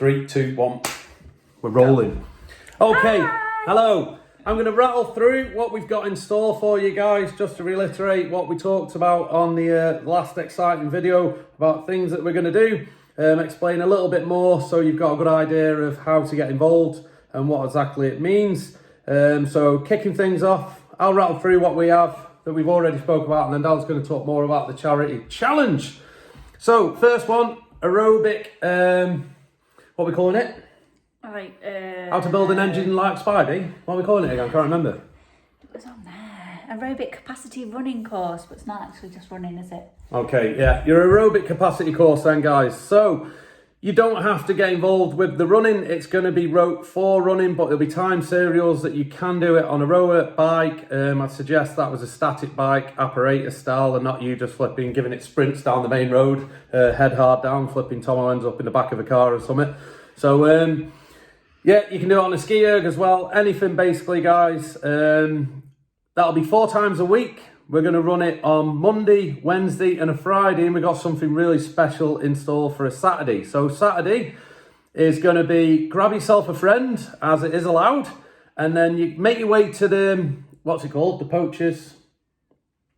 3, 2, 1. We're rolling. Okay, hello. I'm going to rattle through what we've got in store for you guys, just to reiterate what we talked about on the last exciting video about things that we're going to do. Explain a little bit more so you've got a good idea of how to get involved and what exactly it means. So kicking things off, I'll rattle through what we have that we've already spoke about, and then Dan's going to talk more about the charity challenge. So first one, aerobic, what are we calling it? How to build an engine like Spidey? What are we calling it again? I can't remember. It was on there. Aerobic capacity running course, but it's not actually just running, is it? Okay, yeah, your aerobic capacity course then, guys. So you don't have to get involved with the running. It's going to be rope for running, but there'll be time serials that you can do it on a rower bike. I'd suggest that was a static bike, apparatus style, and not you just flipping, giving it sprints down the main road, head hard down, flipping Tom Owens up in the back of a car or something. So, yeah, you can do it on a ski erg as well. Anything basically, guys. That'll be 4 times a week. We're going to run it on Monday, Wednesday and a Friday, and we've got something really special in store for a Saturday. So Saturday is going to be grab yourself a friend, as it is allowed, and then you make your way to the, what's it called? The Poachers?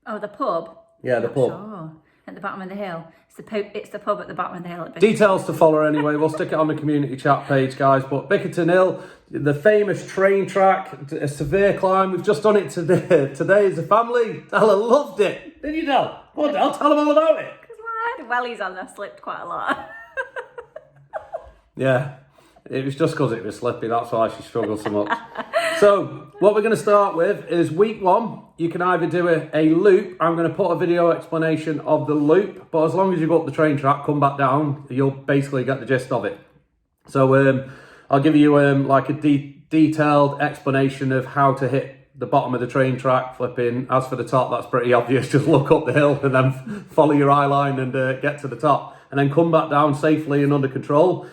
Oh, the pub? Yeah, the pub. Sure. At the bottom of the hill. It's the pub at the bottom of the hill. Details to follow anyway. We'll stick it on the community chat page, guys. But Bickerton Hill, the famous train track, a severe climb. We've just done it today as a family. Ella loved it. Did you know? Go on, Del, tell them all about it. Because I had wellies on, I slipped quite a lot. Yeah, it was just because it was slippy. That's why she struggled so much. So what we're going to start with is week 1. You can either do a loop. I'm going to put a video explanation of the loop, but as long as you go up the train track, come back down, you'll basically get the gist of it. So I'll give you like a detailed explanation of how to hit the bottom of the train track, flipping. As for the top, that's pretty obvious. Just look up the hill and then follow your eye line and get to the top, and then come back down safely and under control.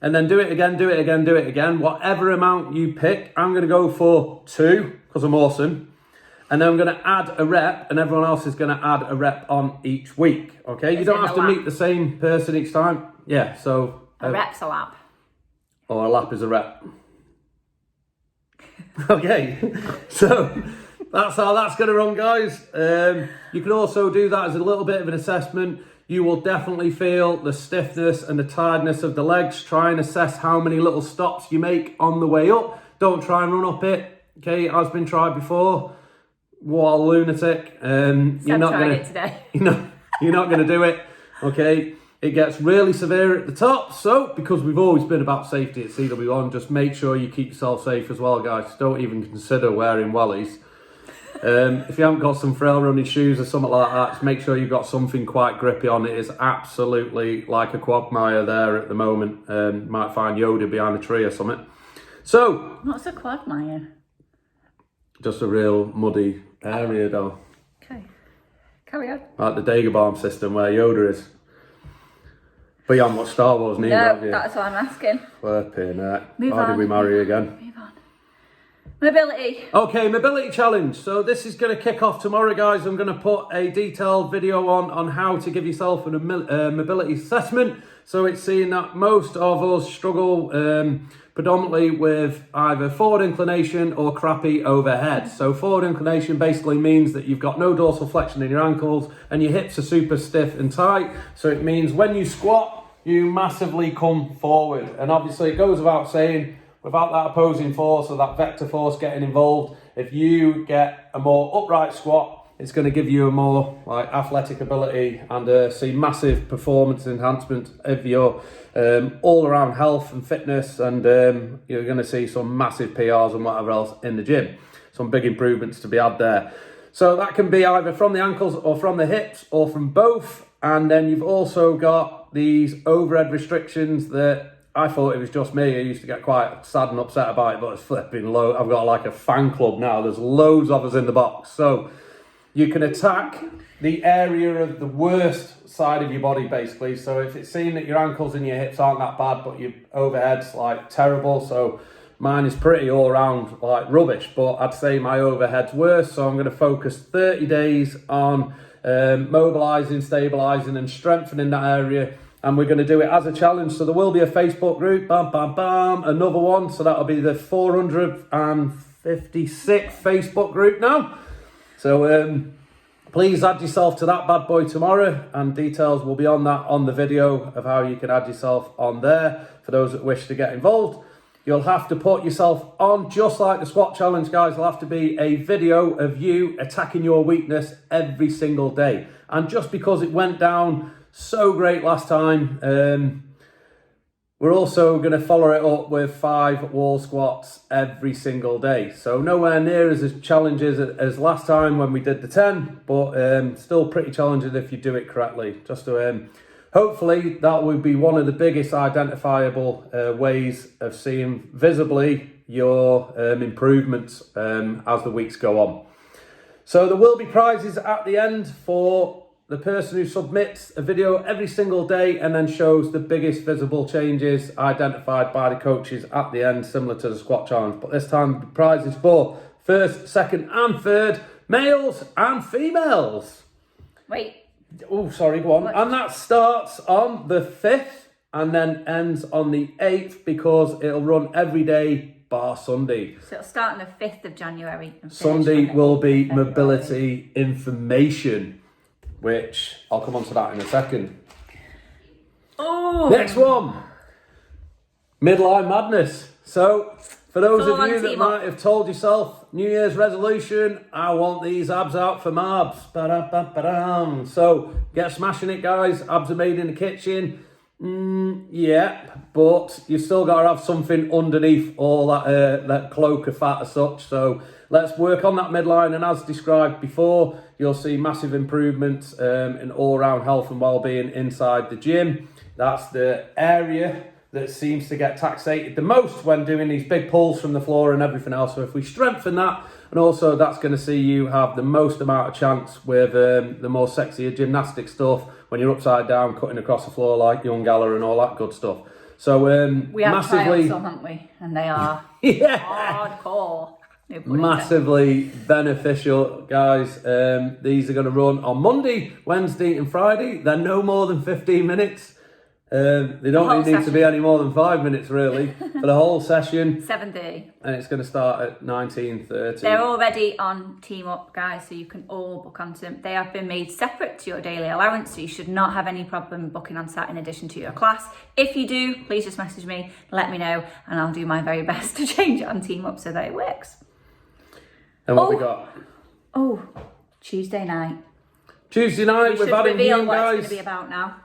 And then do it again, do it again, do it again. Whatever amount you pick, I'm going to go for 2 because I'm awesome. And then I'm going to add a rep, and everyone else is going to add a rep on each week. Okay, you don't have to meet the same person each time. Yeah, so a rep's a lap. Or a lap is a rep. Okay, so that's how that's going to run, guys. You can also do that as a little bit of an assessment. You will definitely feel the stiffness and the tiredness of the legs. Try and assess how many little stops you make on the way up. Don't try and run up it. Okay, it has been tried before. What a lunatic. You're not going to today. You're not going to do it. Okay, it gets really severe at the top. So because we've always been about safety at CW1, just make sure you keep yourself safe as well, guys. Don't even consider wearing wellies. If you haven't got some trail running shoes or something like that, just make sure you've got something quite grippy on. It is absolutely like a quagmire there at the moment. You might find Yoda behind a tree or something. So, what's a quagmire? Just a real muddy area, though. Okay, carry on. Like the Dagobah system where Yoda is. But you haven't watched Star Wars neither, have you? That's what I'm asking. Flipping heck. Move Why on. did we marry again? Move on. Mobility. Okay, mobility challenge. So this is going to kick off tomorrow, guys. I'm going to put a detailed video on how to give yourself a mobility assessment. So it's seeing that most of us struggle predominantly with either forward inclination or crappy overhead. So forward inclination basically means that you've got no dorsal flexion in your ankles and your hips are super stiff and tight. So it means when you squat, you massively come forward. And obviously it goes without saying, without that opposing force or that vector force getting involved, if you get a more upright squat, it's going to give you a more like athletic ability and see massive performance enhancement of your all-around health and fitness, and you're going to see some massive PRs and whatever else in the gym. Some big improvements to be had there. So that can be either from the ankles or from the hips or from both. And then you've also got these overhead restrictions that I thought it was just me. I used to get quite sad and upset about it, but it's flipping low. I've got like a fan club now. There's loads of us in the box. So you can attack the area of the worst side of your body, basically. So if it's seen that your ankles and your hips aren't that bad, but your overhead's like terrible. So mine is pretty all around like rubbish, but I'd say my overhead's worse. So I'm going to focus 30 days on mobilizing, stabilizing and strengthening that area. and we're going to do it as a challenge. So there will be a Facebook group, bam, bam, bam, another one. So that'll be the 456th Facebook group now. So please add yourself to that bad boy tomorrow, and details will be on that on the video of how you can add yourself on there for those that wish to get involved. You'll have to put yourself on, just like the squat challenge, guys. There'll have to be a video of you attacking your weakness every single day. And just because it went down so great last time, we're also going to follow it up with 5 wall squats every single day. So nowhere near as challenging as last time when we did the 10, but still pretty challenging if you do it correctly. Just to hopefully that will be one of the biggest identifiable ways of seeing visibly your improvements as the weeks go on. So there will be prizes at the end for the person who submits a video every single day and then shows the biggest visible changes identified by the coaches at the end, similar to the squat challenge. But this time the prizes for first, second and third, males and females. Wait. Oh, sorry, go on. What? And that starts on the 5th and then ends on the 8th, because it'll run every day bar Sunday. So it'll start on the 5th of January. And Sunday will be February. mobility information, which I'll come on to that in a second. Oh! Next one, midline madness. So for those Full of on you that team might up. have told yourself New Year's resolution, I want these abs out for my abs. Ba-da-ba-ba-dam. So get smashing it, guys. Abs are made in the kitchen. Yeah, but you've still got to have something underneath all that cloak of fat as such. So let's work on that midline, and as described before, you'll see massive improvements in all-round health and well-being inside the gym. That's the area that seems to get taxated the most when doing these big pulls from the floor and everything else. So if we strengthen that, and also that's going to see you have the most amount of chance with the more sexier gymnastic stuff when you're upside down, cutting across the floor like young Gala and all that good stuff. So we have massively, tried some, haven't we? And they are yeah, hardcore. No pun intended. massively beneficial, guys. These are going to run on Monday, Wednesday and Friday. They're no more than 15 minutes. They don't whole need to be session. any more than 5 minutes really for the whole session, 7:30. and it's going to start at 19:30. They're already on Team Up, guys, so you can all book onto them. They have been made separate to your daily allowance, so you should not have any problem booking on site in addition to your class. If you do, please just message me, let me know, and I'll do my very best to change it on Team Up so that it works. And what we got? Oh, Tuesday night. Tuesday night We with should Adam reveal Hume, what it's going guys. to be about now.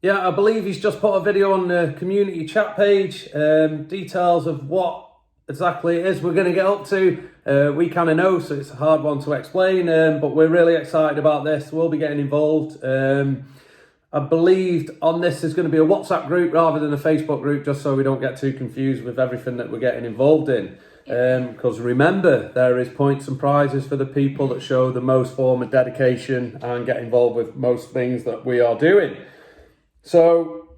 Yeah, I believe he's just put a video on the community chat page. Details of what exactly it is we're going to get up to. We kind of know, so it's a hard one to explain, but we're really excited about this. We'll be getting involved. I believed on this there's going to be a WhatsApp group rather than a Facebook group, just so we don't get too confused with everything that we're getting involved in. Because remember, there is points and prizes for the people that show the most form of dedication and get involved with most things that we are doing. So,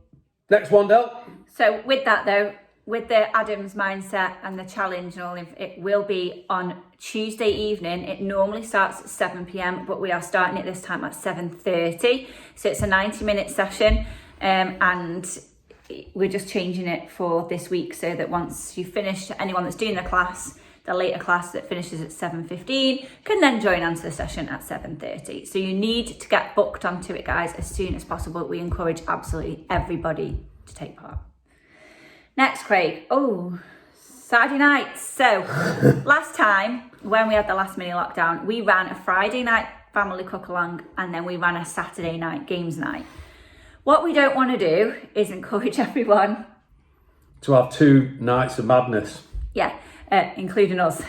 next one, Del. So with that though, with the Adams mindset and the challenge and all, it will be on Tuesday evening. It normally starts at 7 p.m, but we are starting it this time at 7:30. So it's a 90-minute session, and we're just changing it for this week so that once you finish, anyone that's doing the class, the later class that finishes at 7:15 can then join onto the session at 7:30. So you need to get booked onto it, guys, as soon as possible. We encourage absolutely everybody to take part. Next, Craig. Oh, Saturday night. So last time when we had the last mini lockdown, we ran a Friday night family cook along and then we ran a Saturday night games night. What we don't want to do is encourage everyone To have 2 nights of madness. including us.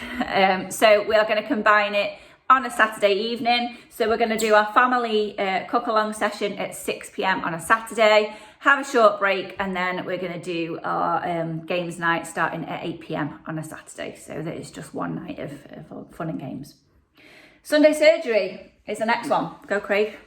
So we are going to combine it on a Saturday evening. So we're going to do our family cook along session at 6 p.m. on a Saturday, have a short break, and then we're going to do our games night starting at 8 p.m. on a Saturday. So that is just one night of fun and games. Sunday surgery is the next one. Go, Craig.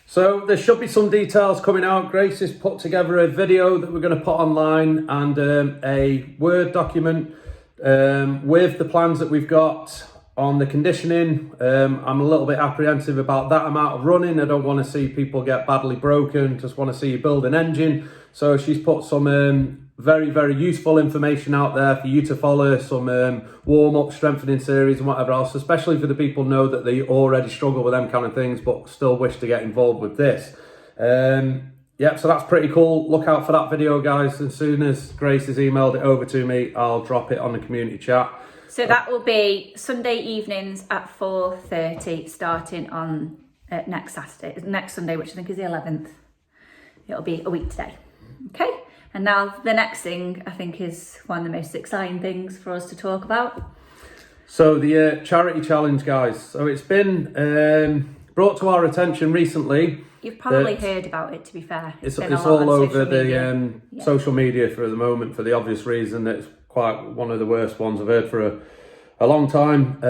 So there should be some details coming out. Grace has put together a video that we're going to put online and a Word document with the plans that we've got on the conditioning. I'm a little bit apprehensive about that amount of running. I don't want to see people get badly broken, just want to see you build an engine. So she's put some very, very useful information out there for you to follow, some warm-up strengthening series and whatever else, especially for the people who know that they already struggle with them kind of things but still wish to get involved with this. Yeah, so that's pretty cool. Look out for that video, guys. As soon as Grace has emailed it over to me, I'll drop it on the community chat. So that will be Sunday evenings at 4:30, starting on next Sunday, which I think is the 11th. It'll be a week today. Okay, and now the next thing I think is one of the most exciting things for us to talk about. So the charity challenge, guys. So it's been brought to our attention recently. You've probably heard about it, to be fair. It's all over the social media for the moment, for the obvious reason that it's quite one of the worst ones I've heard for a long time.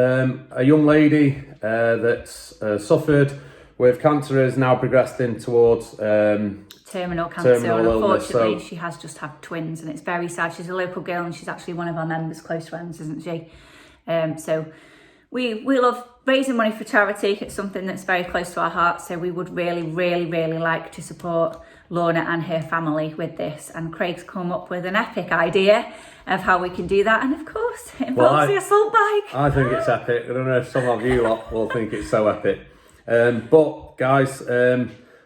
A young lady that's suffered with cancer has now progressed in towards terminal cancer. Unfortunately, illness, she has just had twins, and it's very sad. She's a local girl, and she's actually one of our members' close friends, isn't she? So we love raising money for charity. It's something that's very close to our hearts. So we would really, really, really like to support Lorna and her family with this. And Craig's come up with an epic idea of how we can do that. And of course, it involves the assault bike. I think it's epic. I don't know if some of you lot will think it's so epic. But guys,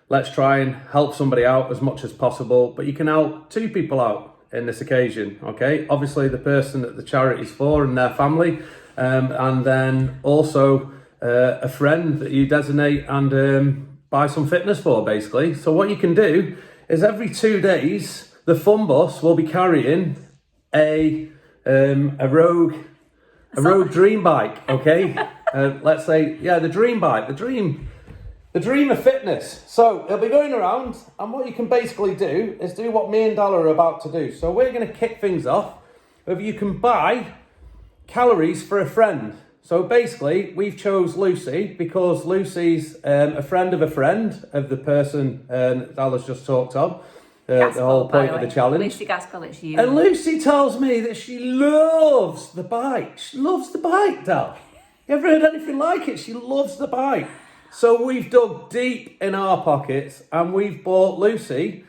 let's try and help somebody out as much as possible. But you can help 2 people out in this occasion, okay? Obviously the person that the charity's for and their family, and then also a friend that you designate and buy some fitness for, basically. So what you can do is every 2 days, the Fun Bus will be carrying a Rogue Dream bike, okay? Let's say, yeah, the Dream bike, the dream of fitness. So it'll be going around, and what you can basically do is do what me and Dalla are about to do. So we're going to kick things off with you can buy calories for a friend. So basically, we've chose Lucy because Lucy's a friend of the person Dalla's just talked of. The whole point of the challenge. Lucy Gaskell, it's you. And Lucy tells me that she loves the bike. She loves the bike, Dal. You ever heard anything like it? She loves the bike. So we've dug deep in our pockets and we've bought Lucy.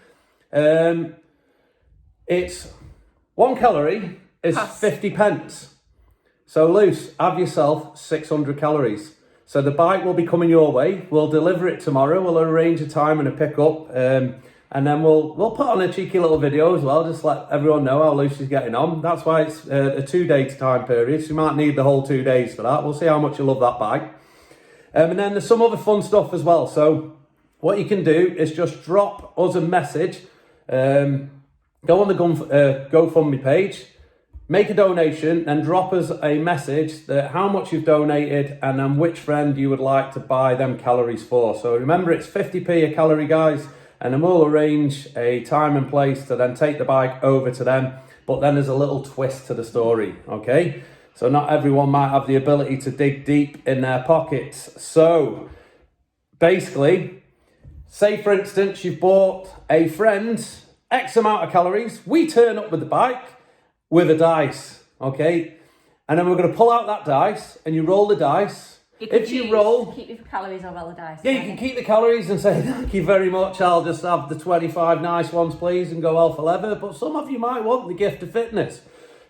It's 1 calorie is 50 pence. So Luce, have yourself 600 calories. So the bike will be coming your way. We'll deliver it tomorrow. We'll arrange a time and a pickup. And then we'll put on a cheeky little video as well, just let everyone know how Lucy's getting on. That's why it's a 2-day time period. So you might need the whole 2 days for that. We'll see how much you love that bike. And then there's some other fun stuff as well. So what you can do is just drop us a message. Go on the GoFundMe page. Make a donation and drop us a message that how much you've donated and then which friend you would like to buy them calories for. So remember, it's 50p a calorie, guys, and then we'll arrange a time and place to then take the bike over to them. But then there's a little twist to the story, okay? So not everyone might have the ability to dig deep in their pockets. So basically, say for instance, you've bought a friend X amount of calories. We turn up with the bike with a dice, okay? And then we're going to pull out that dice and you roll the dice. If you roll, keep your calories or roll the dice. Yeah, you can keep the calories and say, thank you very much, I'll just have the 25 nice ones, please, and go hell for leather. But some of you might want the gift of fitness.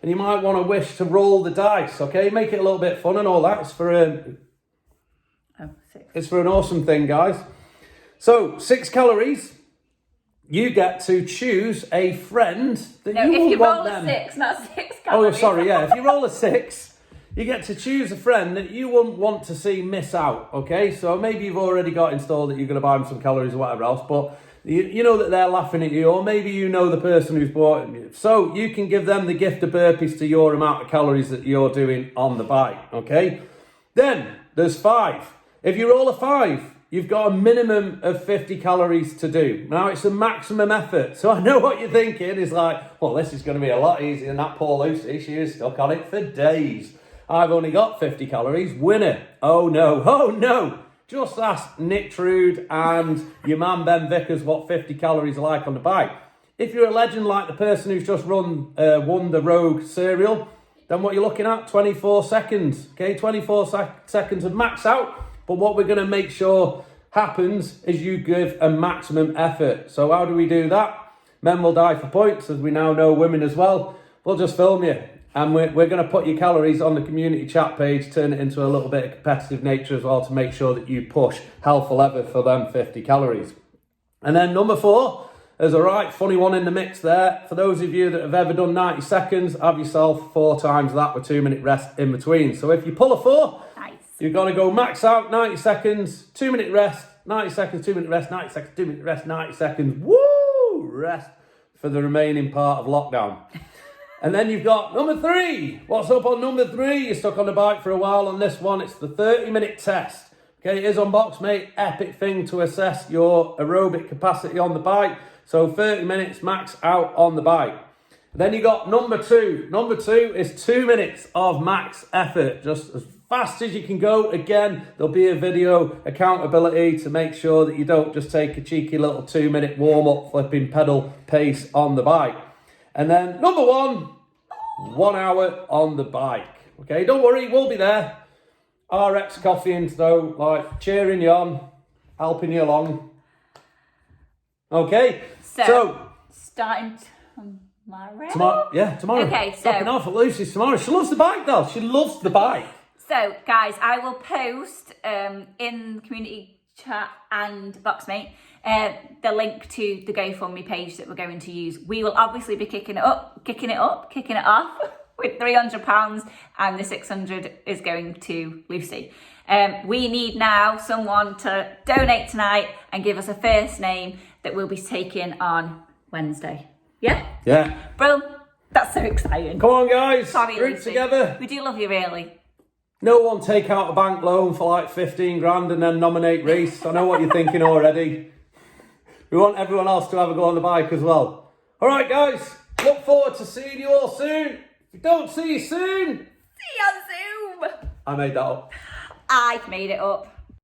And you might want to wish to roll the dice, okay? Make it a little bit fun and all that. It's for it's for an awesome thing, guys. So, 6 calories. You get to choose a friend that you will want them. If you roll a 6, not 6 calories. Oh, sorry, yeah. If you roll a 6, you get to choose a friend that you wouldn't want to see miss out, okay? So maybe you've already got installed that you're going to buy them some calories or whatever else, but you know that they're laughing at you, or maybe you know the person who's bought it. So you can give them the gift of burpees to your amount of calories that you're doing on the bike, okay? Then there's 5. If you roll a 5, you've got a minimum of 50 calories to do. Now, it's a maximum effort. So I know what you're thinking is like, well, this is going to be a lot easier than that poor Lucy. She is stuck on it for days. I've only got 50 calories. Winner. Oh, no. Oh, no. Just ask Nick Trude and your man Ben Vickers what 50 calories are like on the bike. If you're a legend like the person who's just won the Rogue Serial, then what you're looking at, 24 seconds. Okay, 24 seconds of max out. But what we're going to make sure happens is you give a maximum effort. So how do we do that? Men will die for points, as we now know, women as well. We'll just film you. And we're going to put your calories on the community chat page, turn it into a little bit of competitive nature as well to make sure that you push hell for leather for them 50 calories. And then number 4, there's a right funny one in the mix there. For those of you that have ever done 90 seconds, have yourself 4 times that with 2-minute rest in between. So if you pull a 4, Nice. you've got to go max out, 90 seconds, 2-minute rest, 90 seconds, 2-minute rest, 90 seconds, 2-minute rest, 90 seconds, woo, rest for the remaining part of lockdown. And then you've got number 3. What's up on number 3? You're stuck on the bike for a while on this one. It's the 30-minute test. Okay, it is on Boxmate. Epic thing to assess your aerobic capacity on the bike. So 30 minutes max out on the bike. Then you got number 2. Number 2 is 2 minutes of max effort. Just as fast as you can go. Again, there'll be a video accountability to make sure that you don't just take a cheeky little 2-minute warm-up flipping pedal pace on the bike. And then number 1 hour on the bike. Okay, don't worry, we'll be there. RX coffeeing though, like cheering you on, helping you along. Okay, so starting tomorrow. Tomorrow. Okay, so dropping off at Lucy's tomorrow. She loves the bike though. She loves the bike. So, guys, I will post in the community chat and Boxmate the link to the GoFundMe page that we're going to use. We will obviously be kicking it off with £300, and the 600 is going to Lucy. We need now someone to donate tonight and give us a first name that we'll be taking on Wednesday. Yeah? Yeah. Bro, that's so exciting. Come on, guys. Sorry, group Lucy. together. We do love you, really. No one take out a bank loan for like 15 grand and then nominate Reese. I know what you're thinking already. We want everyone else to have a go on the bike as well. All right, guys. Look forward to seeing you all soon. If we don't see you soon, See you on Zoom. I made that up. I made it up.